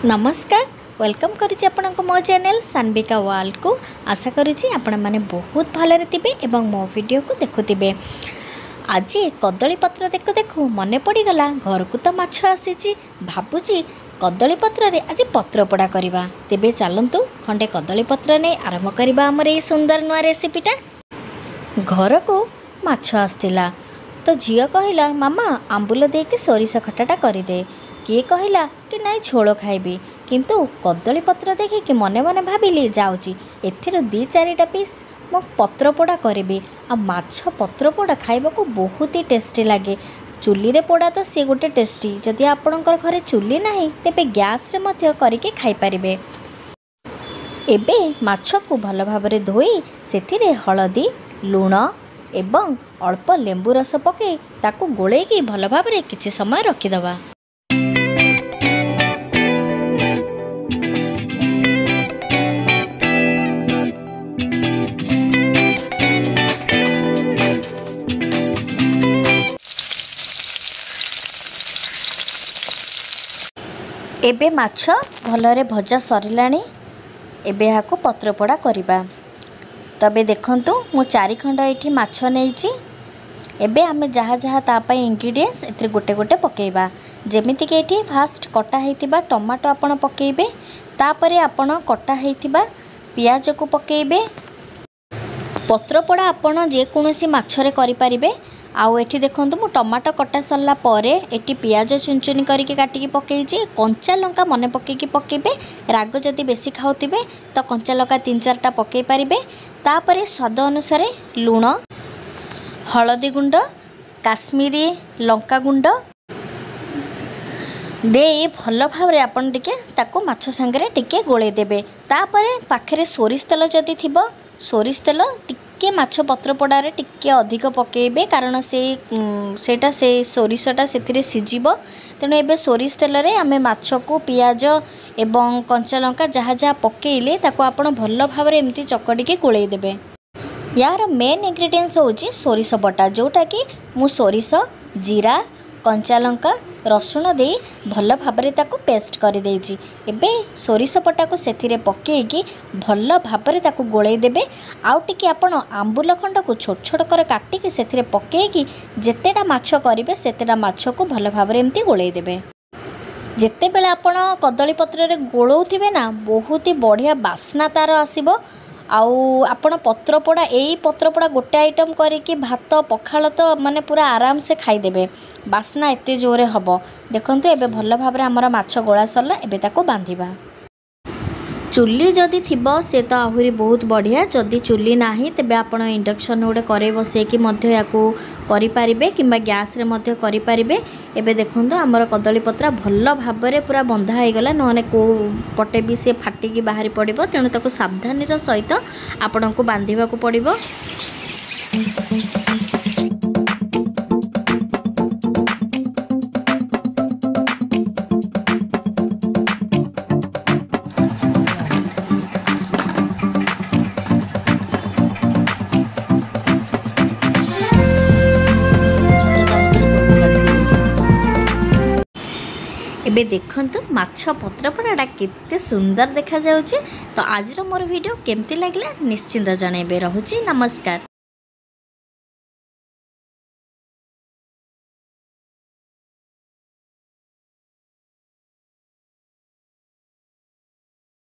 नमस्कार वेलकम करुच्ची आपन को मो चैनल सान्विका वर्ल्ड को आशा करुच्ची आपण माने बहुत भलरे थिबे एवं मो वीडियो को देखुथिबे। आज कदली पत्र देखु देखु मने पड़ी गला घर को तो माछ आसीची भाबुची कदली पत्र रे आज पत्र पोड़ा करबा। तेबे चलंतु खंडे कदली पत्र ने आरंभ करबा हमर ए सुंदर नुआ रेसिपीटा। घर को माछ आस्तिला तो झियो कहला मामा आंबुल दे के सोरिष खटाटा करि दे। किए कहला कि नाई झोल खाइबी किंतु कदली पत्र देखी कि मने मने भाविली जाउची एथिर 2-4टा पीस मो पत्र पोड़ा करी आ माछ पत्र पोड़ा खाइबा को बहुत ही टेस्टी लगे। चुली रे पोड़ा तो सी गोटे टेस्टी जदि आपणकर घरे चुली नाही तेबे गैस रे मध्य करिके खाइ परिबे। एबे माछ को भल भाबरे धोई सेथिरे हळदी लूण एवं अल्प लेंबू रस पके ताकू गोळेकी भल भाबरे किछि समय रखिदबा। एबे माछ भलरे भजा सरिलाणी। एबे याको पत्र पोड़ा करिबा। तबे देखंतु मु 4 खंड एठी माछ नेइची। एबे आमे जहा जहा ता पई इंग्रेडिएंट्स एथि गोटे गोटे पकेइबा। जेमिति के एठी फास्ट कटा हेतिबा टमाटो आपण पकेइबे, तापरे आपण कटा हेतिबा पियाज को पकेइबे। पत्र पोड़ा आपण जे कोनोसी माछरे करि परिबे। आउ एठी देखंतु मु टमाटो कटा सरला परे एठी पियाज चुनचुनी करके काटिकी पकेइची। कंचा लंका मने पकेकी पकेबे। राग जदि बेसी खाउतिबे तो कंचा लंका 3-4टा पकेइ परिबे। तापरे स्वाद अनुसार लूण हळदी गुंड काश्मीरी लंका गुंड दे भल भाव आपन टिके ताको माछ संगे टिके गोळे देबे। तापरे पाखरे सोरिष तेल जदि थिबो सोरिष तेल टिके माछ पत्र पोड़ारे टिके अधिक पकेबे कारण सेटा से सोरिषटा सेथिरे सिजिबो। तेणु एबे सोरिष तेल रे आमे माछ को पियाज एवं कंचा लंका जहाँ जहाँ पकेइले ताको आपण भल भाव एमती चकड़ी के गोळेइ देबे। यार मेन इंग्रेडिएंट्स होची सोरिष बटा जोटा कि मु सोरिष जीरा कंचा लंका रसुण दे भल भाबरे ताको पेस्ट कर देइची। एबे सोरिष बटा को सेथिरे पकेइकी भल भाबरे ताको गोळेइ देबे। आउ टिके आपण आंबुल खंड को छोट छोट कर काटिकी सेथिरे पकेइकी जेतेटा माछ करिवे सेतेटा माछ को भल भाबरे एमती गोळेइ देबे। जेते बेले आपण कदली पत्र रे गोळौथिबे ना बहुत ही बढ़िया बास्ना तार आसीबो। आउ आपण पत्र पोड़ा एई पत्र पोड़ा गोटे आइटम करिकी भात पखाल तो माने पूरा आराम से खाइदेबे। बास्ना एते जोरे हबो। देखंतु एबे भल भाबरे हमर माछ गोळा सरला। एबे ताको बांधिबा। चुली जदि थिबो से तो आहुरी बहुत बढ़िया। जदि चुली नाही तेबे आपण इंडक्शन गोटे करे बसे कि मध्य याको करि पारिबे किंबा गैस रे मध्य करि पारिबे। एबे देखंतु हमर कदली पत्रा भल भाबरे पूरा बंधा हे गला नने को पटे भी से फाटिकी बाहरी पड़िबो। तेणु ताको सावधानीर सहित आपण को बांधिबा को पड़िबो। एबे देखंतु माछ पत्र पोड़ाटा केते सुंदर देखा जाउची। तो आज मोर वीडियो केमती लागला निश्चिंत जणाइबे। रहुची नमस्कार।